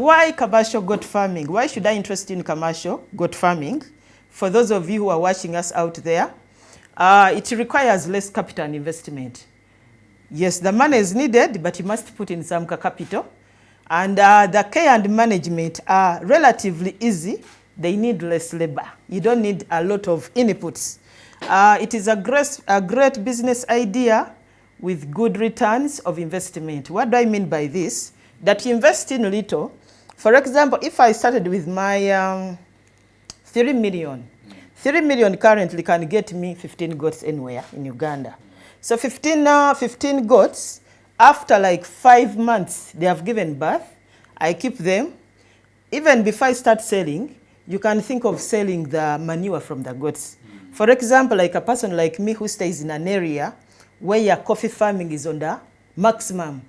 Why commercial goat farming? Why should I interest in commercial goat farming? For those of you who are watching us out there, it requires less capital and investment. Yes, the money is needed, but you must put in some capital. And the care and management are relatively easy. They need less labor. You don't need a lot of inputs. It is a great business idea with good returns of investment. What do I mean by this? That you invest in little. For example, if I started with my 3 million, 3 million currently can get me 15 goats anywhere in Uganda. So 15 goats, after like 5 months, they have given birth. I keep them. Even before I start selling, you can think of selling the manure from the goats. For example, like a person like me who stays in an area where your coffee farming is on the maximum,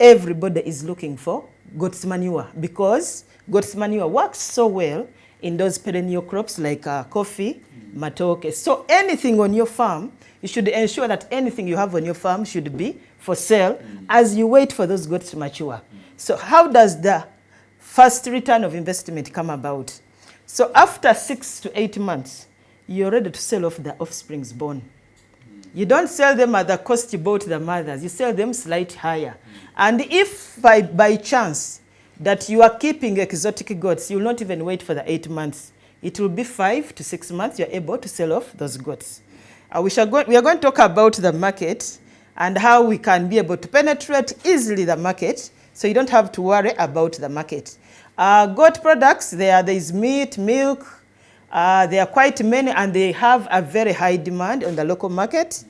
everybody is looking for goat's manure because goat's manure works so well in those perennial crops like coffee, matoke. So anything on your farm, you should ensure that anything you have on your farm should be for sale as you wait for those goats to mature. So how does the first return of investment come about? So after 6 to 8 months, you're ready to sell off the offsprings born. You don't sell them at the cost you bought the mothers. You sell them slightly higher. And if by chance that you are keeping exotic goats, you will not even wait for the 8 months. It will be 5 to 6 months you're able to sell off those goats. We are going to talk about the market and how we can be able to penetrate easily the market so you don't have to worry about the market. Goat products, there is meat, milk. There are quite many and they have a very high demand on the local market.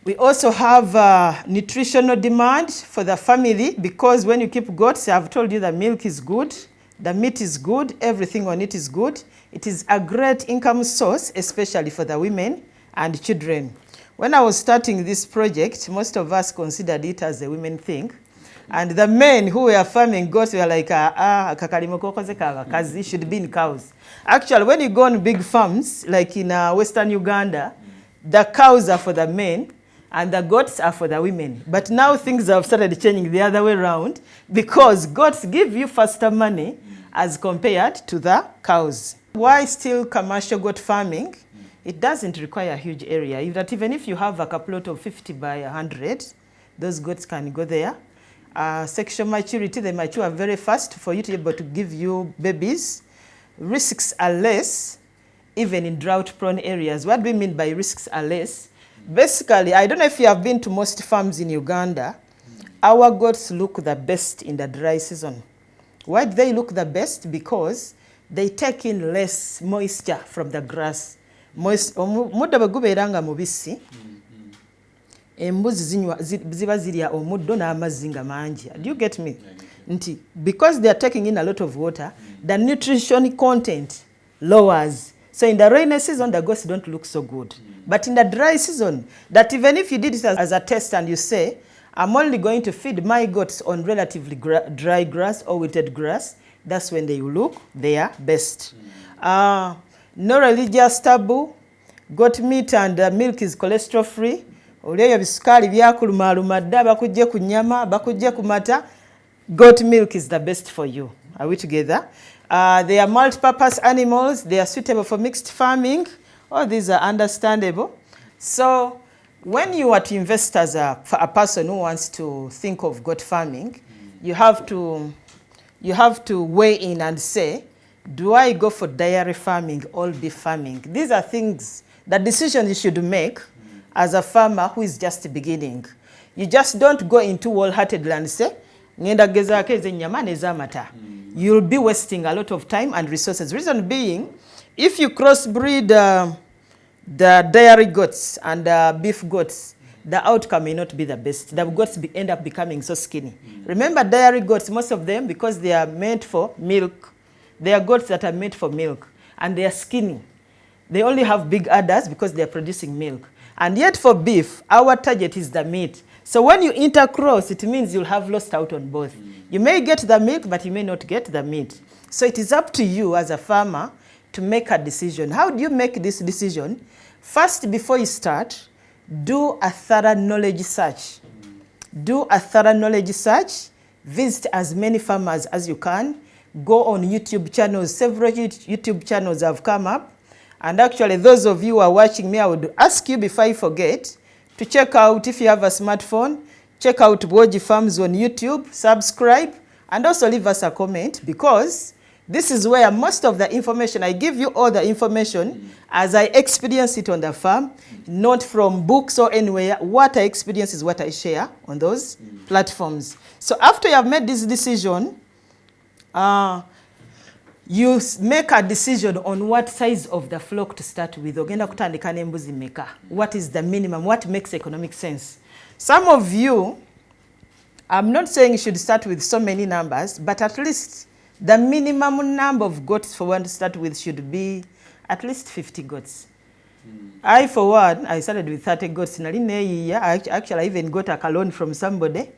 We also have nutritional demand for the family because when you keep goats, I've told you the milk is good, the meat is good, everything on it is good. It is a great income source, especially for the women and children. When I was starting this project, most of us considered it as a women thing. And the men who were farming goats were like, it should be in cows. Actually, when you go on big farms, like in Western Uganda, the cows are for the men and the goats are for the women. But now things have started changing the other way around because goats give you faster money as compared to the cows. Why still commercial goat farming? It doesn't require a huge area. Even if you have a plot of 50 by 100, those goats can go there. Sexual maturity, they mature very fast for you to be able to give you babies. Risks are less, even in drought-prone areas. What do we mean by risks are less? Basically, I don't know if you have been to most farms in Uganda. Our goats look the best in the dry season. Why do they look the best? Because they take in less moisture from the grass. Omuddo bwe gubeera mubisi, embuzi ziba zirya omuddo n'amazzi nga mangi. Do you get me? Because they are taking in a lot of water, the nutrition content lowers. So in the rainy season, the goats don't look so good. But in the dry season, that even if you did it as a test and you say, I'm only going to feed my goats on relatively dry grass or wilted grass, that's when they will look their best. No religious taboo. Goat meat and milk is cholesterol free. Olyeyo bisukali byakuluma dda bakujje ku nyama, bakujje ku mata. Goat milk is the best for you. Are we together? They are multi-purpose animals. They are suitable for mixed farming. All these are understandable. So when you are to invest as a person who wants to think of goat farming, you have to weigh in and say, do I go for dairy farming or beef farming? These are things, the decisions you should make as a farmer who is just beginning. You just don't go into wholeheartedly and say, you'll be wasting a lot of time and resources. Reason being, if you crossbreed the dairy goats and beef goats, the outcome may not be the best. The goats end up becoming so skinny. Remember dairy goats, most of them, because they are meant for milk, they are goats that are made for milk, and they are skinny. They only have big udders because they are producing milk. And yet for beef, our target is the meat. So when you intercross, it means you'll have lost out on both. You may get the milk, but you may not get the meat. So it is up to you as a farmer to make a decision. How do you make this decision? First, before you start, do a thorough knowledge search. Do a thorough knowledge search. Visit as many farmers as you can. Go on YouTube channels. Several YouTube channels have come up. And actually, those of you who are watching me, I would ask you before I forget to check out, if you have a smartphone, check out Boji Farms on YouTube, subscribe, and also leave us a comment, because this is where most of the information, I give you all the information as I experience it on the farm, not from books or anywhere. What I experience is what I share on those platforms. So after you have made this decision, you make a decision on what size of the flock to start with. What is the minimum? What makes economic sense? Some of you, I'm not saying you should start with so many numbers, but at least the minimum number of goats for one to start with should be at least 50 goats. I, for one, I started with 30 goats. Actually, I even got a loan from somebody.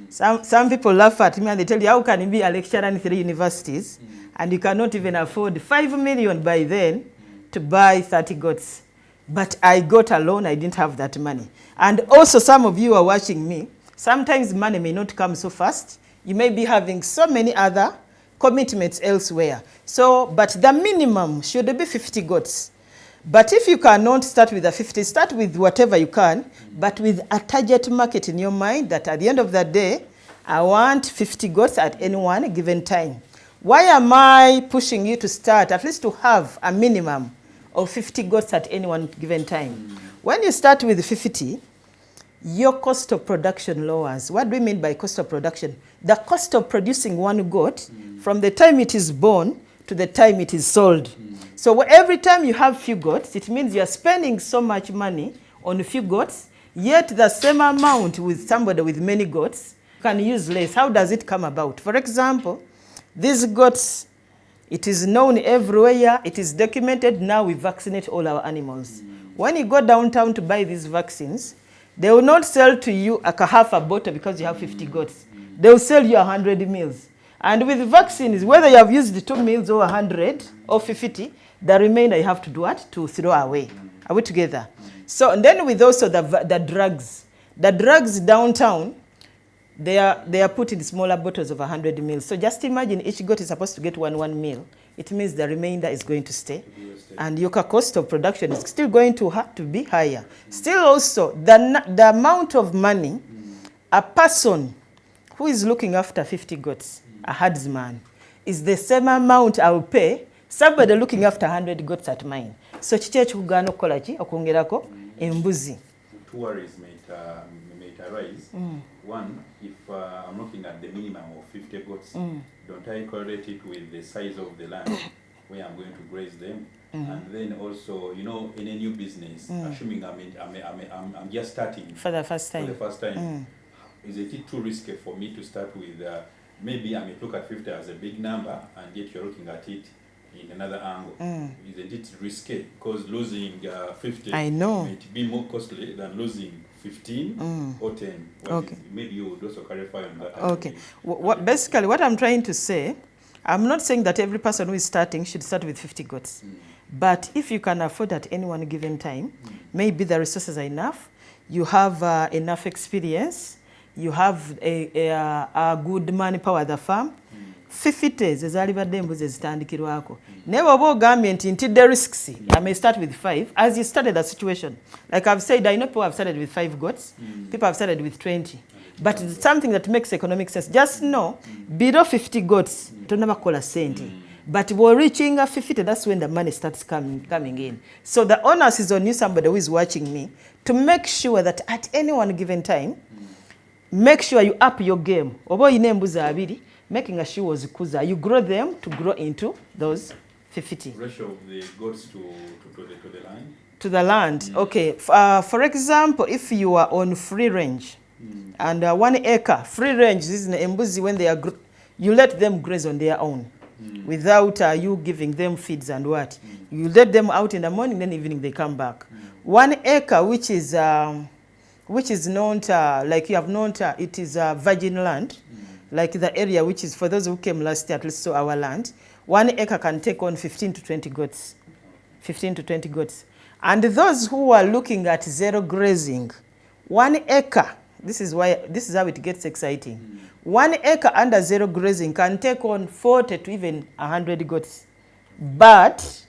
Some people laugh at me and they tell you, how can you be a lecturer in 3 universities and you cannot even afford 5 million by then to buy 30 goats? But I got a loan, I didn't have that money. And also, some of you are watching me, sometimes money may not come so fast. You may be having so many other commitments elsewhere. So, but the minimum should be 50 goats. But if you cannot start with the 50, start with whatever you can, but with a target market in your mind that at the end of the day, I want 50 goats at any one given time. Why am I pushing you to start, at least to have a minimum of 50 goats at any one given time? When you start with 50, your cost of production lowers. What do we mean by cost of production? The cost of producing one goat from the time it is born to the time it is sold. So every time you have few goats, it means you're spending so much money on a few goats, yet the same amount with somebody with many goats can use less. How does it come about? For example, these goats, it is known everywhere, it is documented. Now we vaccinate all our animals. When you go downtown to buy these vaccines, they will not sell to you a half a bottle because you have 50 goats. They will sell you 100 meals. And with vaccines, whether you have used 2 meals or 100 or 50, the remainder you have to do what? To throw away. Are we together? So, and then with also the drugs. The drugs downtown, they are put in smaller bottles of 100 mils. So just imagine each goat is supposed to get one meal. It means the remainder is going to stay. And your cost of production is still going to have to be higher. Still also, the amount of money a person who is looking after 50 goats, a herdsman, is the same amount I will pay somebody looking after 100 goats at mine. So chiche chukugano kola ki okwongerako embuzi. Two worries may arise. One, if I'm looking at the minimum of 50 goats, don't I correlate it with the size of the land where I'm going to graze them? And then also, you know, in a new business, assuming I'm just starting For the first time. Isn't it too risky for me to start with, maybe I may look at 50 as a big number, and yet you're looking at it in another angle? Isn't it risky? Because losing 50 I know. might be more costly than losing 15 or 10. Okay. Maybe you would also clarify on that. Okay. Basically, what I'm trying to say, I'm not saying that every person who is starting should start with 50 goats. But if you can afford at any one given time, maybe the resources are enough, you have enough experience, you have a good manpower at the farm, 50 zezalibadde embuzi ezitandikirwako. Naye bw'oba ogambye nti the risks, I may start with 5, as you started the situation. Like I've said, I know people have started with 5 goats, people have started with 20. But it's something that makes economic sense. Just know, below 50 goats, tonaba kola sente. But we're reaching 50, that's when the money starts coming in. So the onus is on you, somebody who is watching me, to make sure that at any one given time, make sure you up your game. Obo ine embuzi abiri, making sure you grow them to grow into those 50. Ratio of the goats to the land? To the land, okay. For example, if you are on free range, and 1 acre, free range, this is embuzi when they are, you let them graze on their own. Without you giving them feeds and what. You let them out in the morning, then evening they come back. 1 acre, which is not, like you have not, it is virgin land, like the area which is, for those who came last year, at least so our land, 1 acre can take on 15 to 20 goats. 15 to 20 goats. And those who are looking at zero grazing, 1 acre, This is how it gets exciting. 1 acre under zero grazing can take on 40 to even 100 goats. But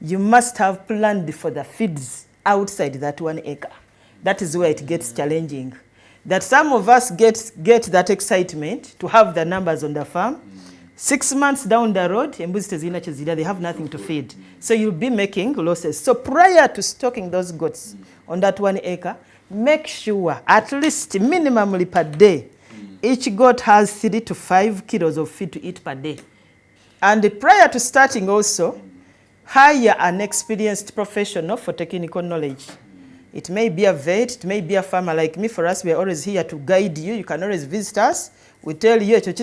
you must have planned for the feeds outside that 1 acre. That is where it gets challenging. That some of us get that excitement to have the numbers on the farm. 6 months down the road, they have nothing to feed. So you'll be making losses. So prior to stocking those goats on that 1 acre, make sure at least minimally per day, each goat has 3 to 5 kilos of feed to eat per day. And prior to starting also, hire an experienced professional for technical knowledge. It may be a vet, it may be a farmer like me. For us, we are always here to guide you. You can always visit us. We tell you, don't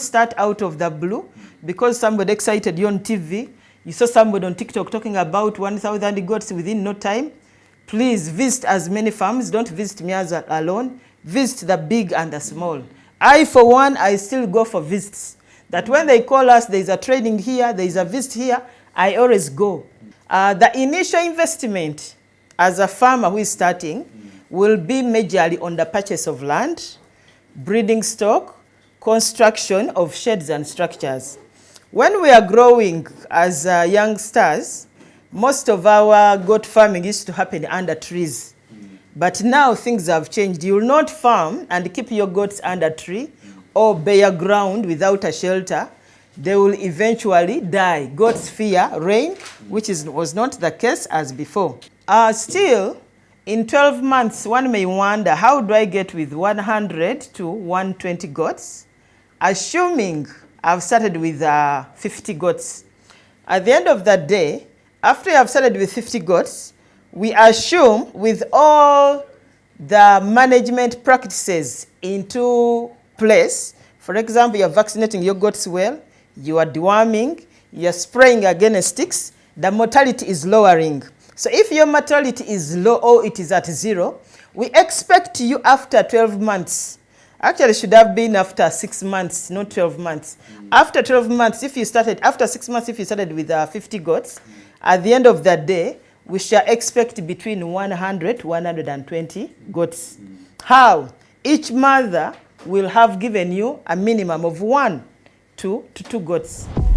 start out of the blue because somebody excited you on TV. You saw somebody on TikTok talking about 1,000 goats within no time. Please visit as many farms. Don't visit me as alone. Visit the big and the small. I, for one, I still go for visits. That when they call us, there is a training here, there is a visit here, I always go. The initial investment as a farmer who is starting will be majorly on the purchase of land, breeding stock, construction of sheds and structures. When we are growing as youngsters, most of our goat farming used to happen under trees. But now things have changed. You will not farm and keep your goats under tree or bare ground without a shelter. They will eventually die. Goats fear rain, which was not the case as before. Still, in 12 months, one may wonder, how do I get with 100 to 120 goats? Assuming I've started with 50 goats. At the end of that day, after you have started with 50 goats, we assume with all the management practices into place, for example, you're vaccinating your goats well, you are deworming, you're spraying against ticks, the mortality is lowering. So if your mortality is low or it is at 0, we expect you after 12 months. Actually, it should have been after 6 months, not 12 months. After 12 months, after 6 months, if you started with 50 goats, at the end of that day, we shall expect between 100 to 120 goats. How? Each mother will have given you a minimum of 1 to 2 goats.